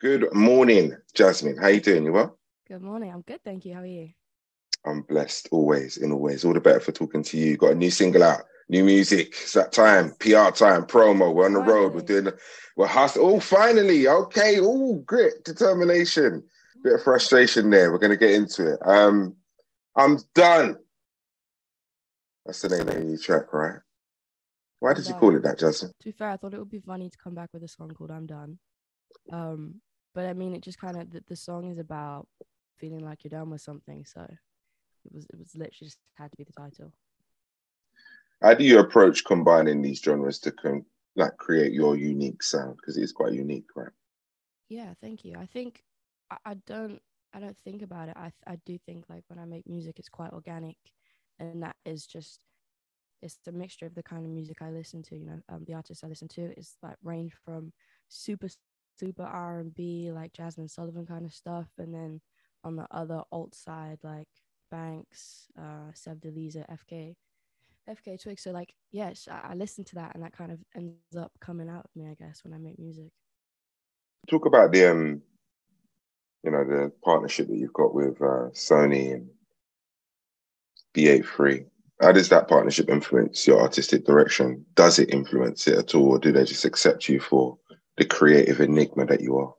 Good morning, Jasmine. How you doing? You well? Good morning. I'm good, thank you. How are you? I'm blessed always, in always. All the better for talking to you. Got a new single out, new music. It's that time, Yes, PR time, promo. We're on the road. We're finally. doing, we're hustling. Oh, finally. Okay. Oh, grit, determination. Bit of frustration there. We're going to get into it. I'm done. That's the name of the new track, right? Why I'm did you call done. it that, Jasmine? To be fair, I thought it would be funny to come back with a song called I'm Done. But I mean, it just kind of the song is about feeling like you're done with something. So it was literally just had to be the title. How do you approach combining these genres to create your unique sound? Because it is quite unique, right? Yeah, thank you. I think I don't think about it. I do think like when I make music, it's quite organic, and that is just it's a mixture of the kind of music I listen to. The artists I listen to is like range from super super R&B like Jasmine Sullivan kind of stuff, and then on the other alt side like Banks, Seb Delisa, FK Twig. So like yes, I listen to that, and that kind of ends up coming out of me, I guess, when I make music. Talk about the partnership that you've got with Sony and B83. How does that partnership influence your artistic direction? Does it influence it at all, or do they just accept you for the creative enigma that you are?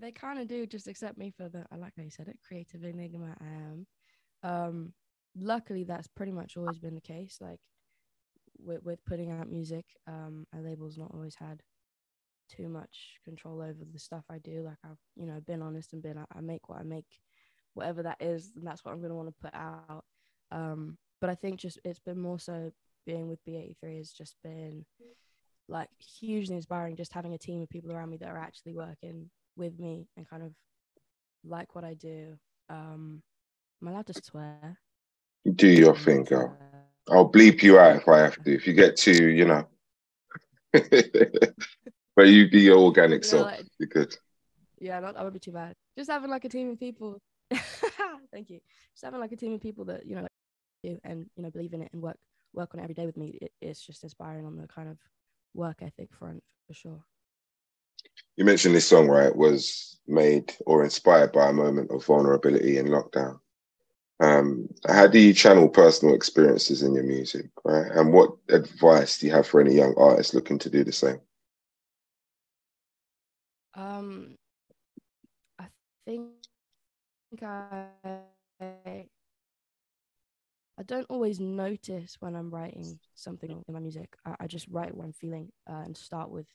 They kind of do just accept me for the, I like how you said it, creative enigma I am. Um, Luckily, that's pretty much always been the case. Like with putting out music, my label's not always had too much control over the stuff I do. Like I've, been honest and I make what I make, whatever that is, and that's what I'm gonna want to put out. But I think just it's been more so being with B83 has just been like hugely inspiring. Just having a team of people around me that are actually working with me and kind of like what I do. Am I allowed to swear? Do your I'm allowed thing, to girl. swear. I'll bleep you out if I have to. If you get too. But you be your organic self. Like You're good. yeah, not that would be too bad. Just having like a team of people. Thank you. Just having like a team of people that like do and believe in it and work on it every day with me. It's just inspiring on the kind of work ethic front for sure. You mentioned this song, right, was made or inspired by a moment of vulnerability in lockdown. How do you channel personal experiences in your music, right? And what advice do you have for any young artists looking to do the same? Um, I think I I don't always notice when I'm writing something in my music. I just write what I'm feeling and start with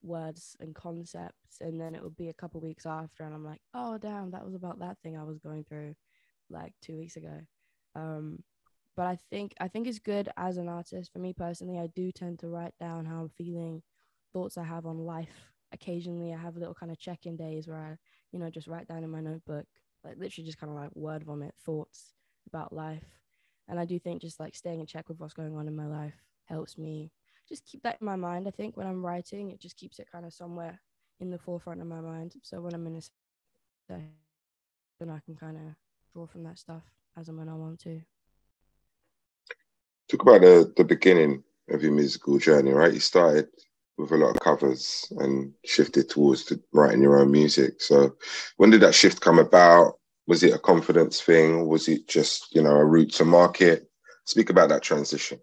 words and concepts, and then it will be a couple weeks after, and I'm like, oh damn, that was about that thing I was going through like 2 weeks ago. Um, but I think it's good as an artist. For me personally, I do tend to write down how I'm feeling, thoughts I have on life. Occasionally, I have little kind of check-in days where I, just write down in my notebook, like literally just kind of like word vomit thoughts about life. And I do think just like staying in check with what's going on in my life helps me just keep that in my mind. I think when I'm writing, it just keeps it kind of somewhere in the forefront of my mind. So when I'm in a session, I can kind of draw from that stuff as and when I want to. Talk about the beginning of your musical journey, right? You started with a lot of covers and shifted towards writing your own music. So when did that shift come about? Was it a confidence thing? Or was it just, a route to market? Speak about that transition.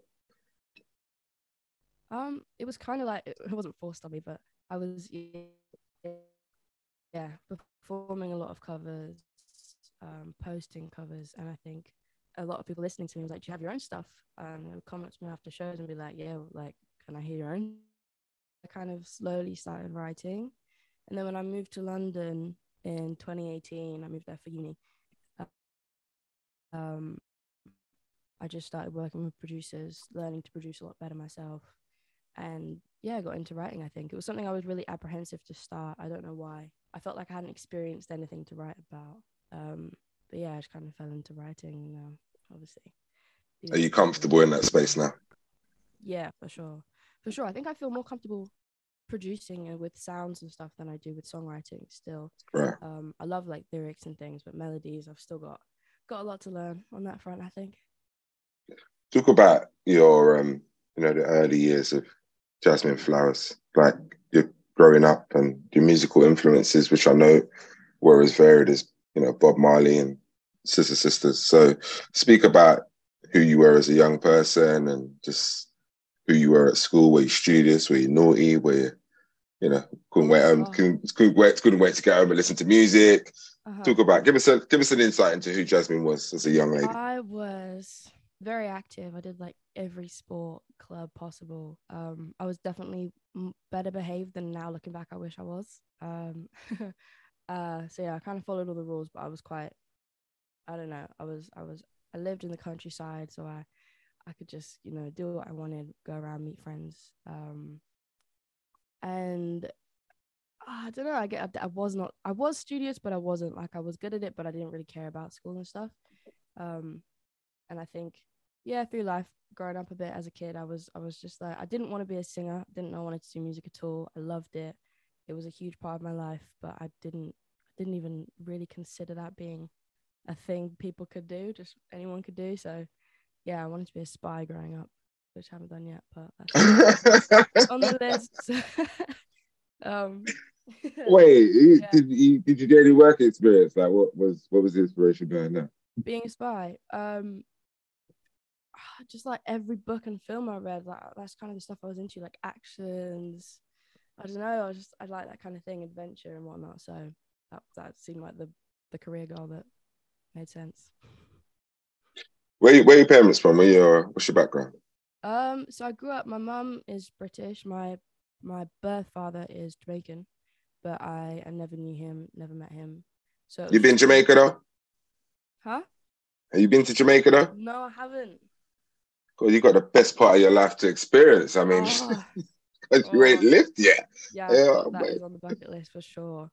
It was kind of like it wasn't forced on me, but I was yeah performing a lot of covers, posting covers, and I think a lot of people listening to me was like, "Do you have your own stuff?" And they would comment to me after shows and be like, "Yeah, like, can I hear your own?" I kind of slowly started writing, and then when I moved to London in 2018, I moved there for uni. Um, I just started working with producers, learning to produce a lot better myself, and yeah, I got into writing. I think it was something I was really apprehensive to start. I don't know why. I felt like I hadn't experienced anything to write about. Um, but yeah, I just kind of fell into writing. Obviously, these Are you days people are comfortable in that space producing. now? Yeah, for sure, for sure. I think I feel more comfortable producing and with sounds and stuff than I do with songwriting. Still, Right. I love like lyrics and things, but melodies, I've still got a lot to learn on that front, I think. Talk about your, the early years of Jazmine Flowers. Like, you're growing up and your musical influences, which I know were as varied as, you know, Bob Marley and Sister Sisters. So speak about who you were as a young person and just who you were at school. Were you studious? Were you naughty? Were you, you know, couldn't wait home, couldn't wait to get home and listen to music? Talk about, give us an insight into who Jazmine was as a young lady. I was very active. I did like every sport club possible. I was definitely better behaved than now. Looking back, I wish I was. So yeah, I kind of followed all the rules, but I was quite, I don't know. I lived in the countryside, so I could just, you know, do what I wanted, go around, meet friends. And I don't know. I was studious, but I wasn't. Like, I was good at it, but I didn't really care about school and stuff. And I think, yeah, through life, growing up a bit as a kid, I was just like, I didn't want to be a singer. Didn't know I wanted to do music at all. I loved it. It was a huge part of my life, but I didn't even really consider that being a thing people could do, just anyone could do. So yeah, I wanted to be a spy growing up, which I haven't done yet, but that's on the list. Wait, yeah. did you get any work experience? Like, what was the inspiration behind that? Being a spy, just like every book and film I read, like that's kind of the stuff I was into, like actions. I don't know, I like that kind of thing, adventure and whatnot. So that seemed like the career goal that made sense. Where your parents from? What's your background? So I grew up. My mum is British. My birth father is Jamaican, but I never knew him, never met him. So it was You been to just Jamaica though? Huh? Have you been to Jamaica though? No, I haven't. God, you got the best part of your life to experience. I mean, because you ain't lived yet. Yeah, Yeah, that mate. is on the bucket list for sure.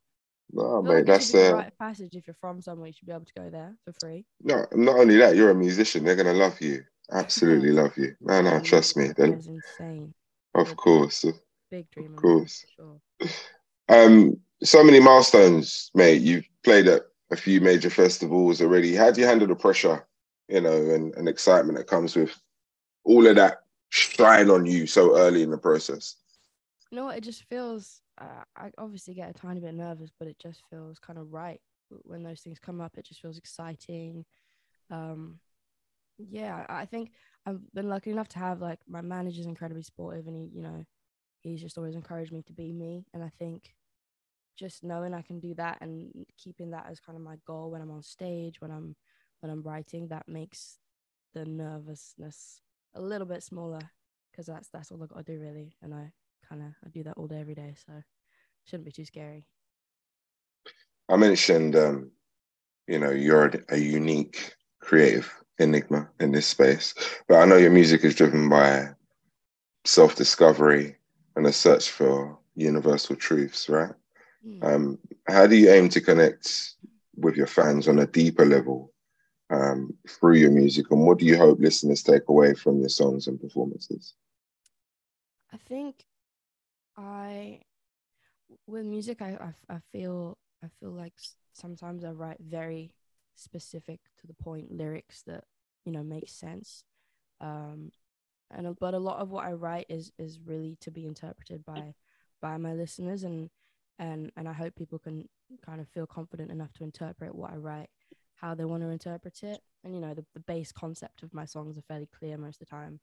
No, I feel mate, like it should that's be a rite of passage. If you're from somewhere, you should be able to go there for free. no. Not only that, you're a musician. They're gonna love you. Absolutely love you. No, Yeah, trust me. that Then, is insane. of course, Big dream of of mine, course. for So many milestones, mate. You've played at a few major festivals already. How do you handle the pressure, you know, and excitement that comes with all of that shine on you so early in the process? You know what? It just feels. I obviously get a tiny bit nervous, but it just feels kind of right when those things come up. It just feels exciting. Yeah, I think I've been lucky enough to have, like, my manager's incredibly supportive, and he's just always encouraged me to be me. And I think just knowing I can do that and keeping that as kind of my goal when I'm on stage, when I'm writing, that makes the nervousness a little bit smaller, because that's all I got to do really, and I do that all day every day, so it shouldn't be too scary. I mentioned, you know, you're a unique creative enigma in this space, but I know your music is driven by self-discovery and a search for universal truths, right? How do you aim to connect with your fans on a deeper level through your music, and what do you hope listeners take away from your songs and performances? I think with music, I feel like sometimes I write very specific to the point lyrics that, you know, make sense. But a lot of what I write is really to be interpreted by my listeners, and I hope people can kind of feel confident enough to interpret what I write how they want to interpret it. And, you know, the base concept of my songs are fairly clear most of the time.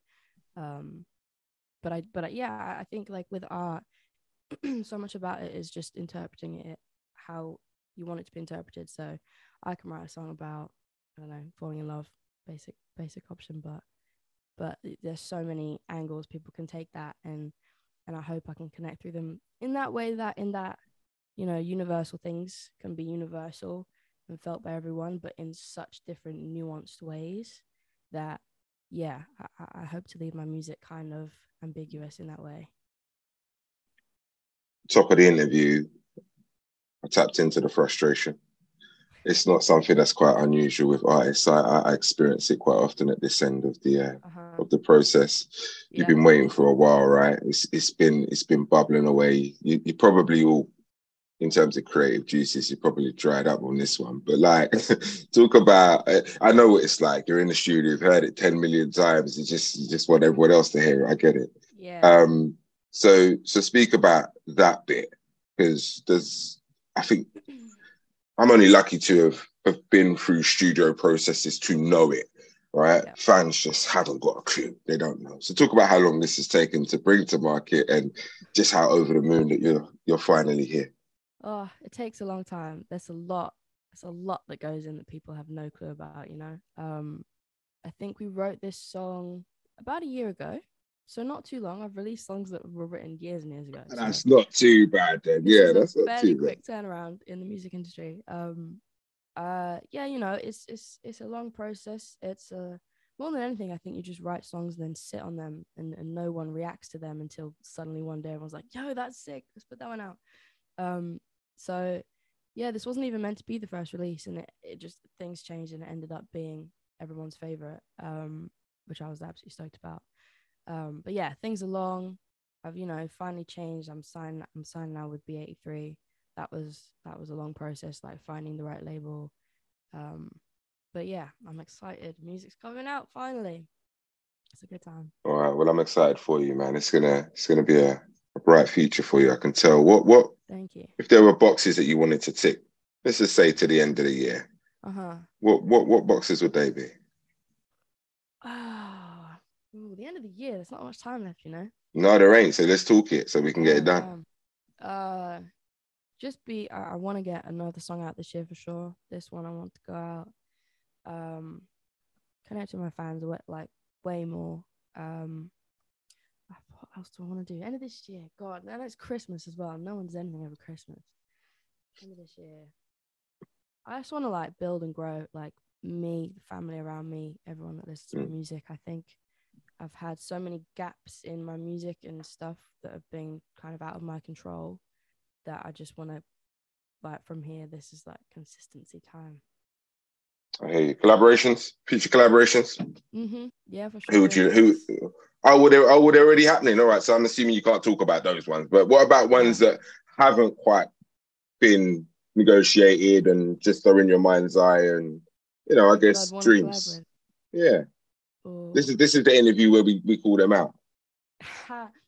Yeah, I think, like, with art, so much about it is just interpreting it how you want it to be interpreted. So I can write a song about, I don't know, falling in love, basic option, but there's so many angles people can take that, and I hope I can connect through them in that way, that you know, universal things can be universal and felt by everyone, but in such different nuanced ways that, yeah, I hope to leave my music kind of ambiguous in that way. Top of the interview, I tapped into the frustration. It's not something that's quite unusual with artists. I experience it quite often at this end of the process. You've been waiting for a while, right? It's been bubbling away. You probably all, in terms of creative juices, you probably dried up on this one. But, like, talk about, I know what it's like. You're in the studio, you've heard it 10 million times. You just want everyone else to hear it. I get it. Yeah. So speak about that bit? Because I think I'm only lucky to have been through studio processes to know it, right? Yeah. Fans just haven't got a clue. They don't know. So talk about how long this has taken to bring to market and just how over the moon that you're finally here. Oh, it takes a long time. There's a lot. There's a lot that goes in that people have no clue about, you know. I think we wrote this song about a year ago. So not too long. I've released songs that were written years and years ago. That's not too bad then. This is That's a not fairly too bad. quick turnaround in the music industry. Yeah, you know, it's a long process. It's more than anything, I think you just write songs, then sit on them, and no one reacts to them until suddenly one day everyone's like, "Yo, that's sick. Let's put that one out." So yeah, this wasn't even meant to be the first release, and it just things changed and it ended up being everyone's favorite, which I was absolutely stoked about. But yeah, things are long. I've finally changed. I'm signed now with B83. That was a long process, like finding the right label. But yeah, I'm excited. Music's coming out finally. It's a good time. All right. Well, I'm excited for you, man. It's gonna be a bright future for you. I can tell. What? Thank you. If there were boxes that you wanted to tick, let's just say to the end of the year. What boxes would they be? The end of the year. There's not much time left, you know. No, there ain't. So let's talk it so we can get it done. I want to get another song out this year for sure. This one I want to go out. Connect with my fans like way more. What else do I want to do? End of this year. God, now it's Christmas as well. No one does anything over Christmas. End of this year. I just want to like build and grow like me, the family around me, everyone that listens to my music. I think I've had so many gaps in my music and stuff that have been kind of out of my control that I just want to, like, from here, this is like consistency time. I hear you. Collaborations, future collaborations. Yeah, for sure. Who? Oh, they're already happening. All right. So I'm assuming you can't talk about those ones. But what about ones that haven't quite been negotiated and just are in your mind's eye and I guess dreams. Yeah. This is the interview where we call them out.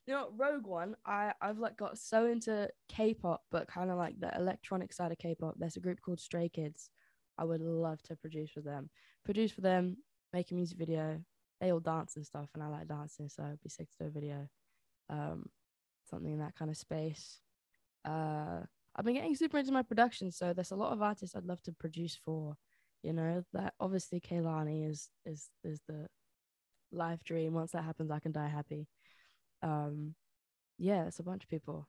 Rogue One, I've like got so into K-pop, but kind of like the electronic side of K-pop. There's a group called Stray Kids. I would love to produce for them, make a music video. They all dance and stuff, and I like dancing, so it'd be sick to do a video. Something in that kind of space. I've been getting super into my production, so there's a lot of artists I'd love to produce for. That obviously Kehlani is the life dream. Once that happens, I can die happy. Yeah, it's a bunch of people.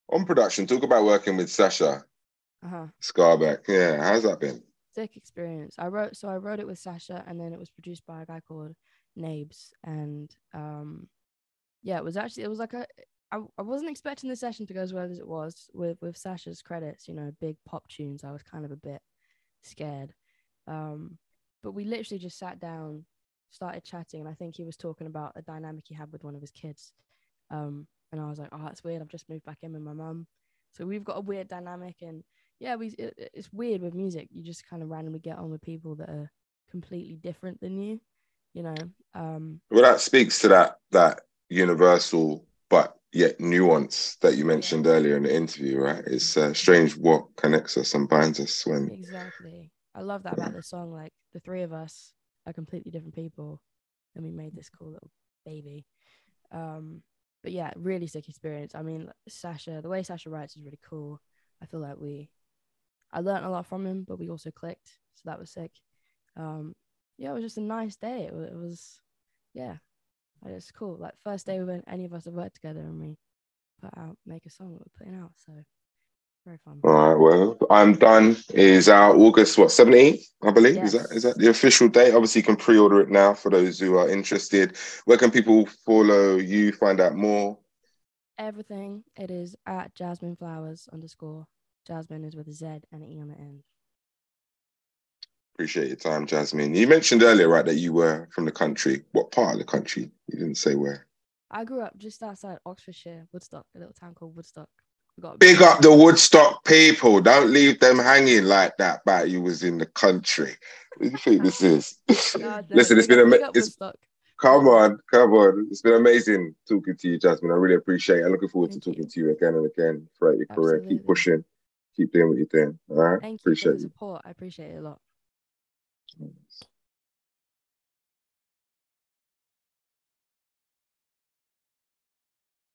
On production, talk about working with Sacha Skarbek. Yeah, how's that been? Sick experience. I wrote it with Sacha, and then it was produced by a guy called Nabes, and it was like I wasn't expecting the session to go as well as it was with Sacha's credits, big pop tunes. I was kind of a bit scared, but we literally just sat down, started chatting, and I think he was talking about a dynamic he had with one of his kids, and I was like, oh, that's weird. I've just moved back in with my mum, so we've got a weird dynamic, and yeah, it's weird with music. You just kind of randomly get on with people that are completely different than you, Well, that speaks to that universal but yet nuance that you mentioned earlier in the interview, right? It's strange what connects us and binds us when... Exactly. I love that about this song. Like, the three of us are completely different people, and we made this cool little baby. But yeah, really sick experience. I mean, Sacha, the way Sacha writes is really cool. I feel like I learned a lot from him, but we also clicked, so that was sick. It was just a nice day. It was it's cool. Like, first day when any of us have worked together, and we make a song that we're putting out. So very fun. All right. Well, I'm Done is out August 17th, I believe. Yes. Is that the official date? Obviously, you can pre-order it now for those who are interested. Where can people follow you, find out more? Everything. It is at Jazmine Flowers _ Jazmine is with a Z and an E on the end. Appreciate your time, Jazmine. You mentioned earlier, right, that you were from the country. What part of the country? You didn't say where. I grew up just outside Oxfordshire, Woodstock, a little town called Woodstock. Big up the Woodstock people. Don't leave them hanging like that, but you was in the country. What do you think this is? No, Listen, it's been big up Woodstock. Come on, come on. It's been amazing talking to you, Jazmine. I really appreciate it. I'm looking forward to talking to you again and again throughout your career. Keep pushing, keep doing what you're doing. All right. Thank you for Appreciate the you. support. I appreciate it a lot.